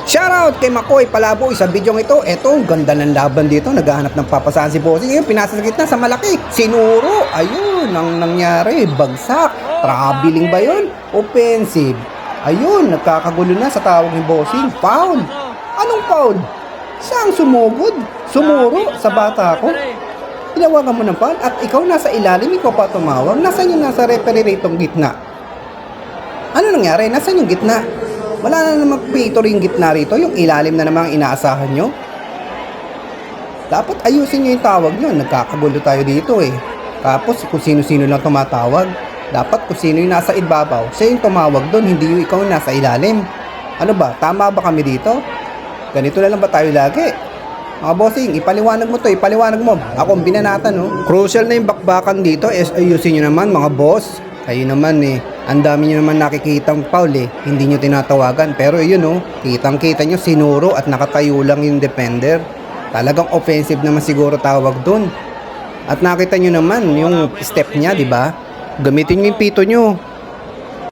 Shoutout kay Makoy Palaboy sa bidyong ito. Eto, ang ganda ng laban dito. Naghahanap ng papasahan si Bossing. Ngayon, pinasa sa gitna sa malaki. Sinuro. Ayun, ang nangyari. Bagsak. Traveling ba yun? Offensive. Ayun, nagkakagulo na sa tawag ni Bossing. Foul. Anong foul? Saan sumugod? Sumuro sa bata ko? Tinawagan mo ng foul at ikaw nasa ilalim, ikaw pa tumawag. Nasaan yung nasa referee ratong gitna? Ano nangyari? Nasaan yung gitna? Wala na namang pito rin gitna rito, yung ilalim na namang inaasahan nyo. Dapat ayusin nyo yung tawag nyo, nagkakagulo tayo dito eh. Tapos kung sino-sino lang tumatawag, dapat kung sino yung nasa ibabaw, siya yung tumawag doon, hindi yung ikaw yung nasa ilalim. Ano ba, tama ba kami dito? Ganito na lang ba tayo lagi? Mga bossing, ipaliwanag mo to, ipaliwanag mo. Ako ang binanatan no. Crucial na yung bakbakan dito, ayusin nyo naman mga boss. Kayo naman eh, ang dami nyo naman nakikitang foul eh, hindi nyo tinatawagan. Pero yun oh, kitang-kita nyo sinuro at nakatayo lang yung defender. Talagang offensive naman siguro tawag dun. At nakita nyo naman yung step niya, di ba? Gamitin nyo yung pito nyo.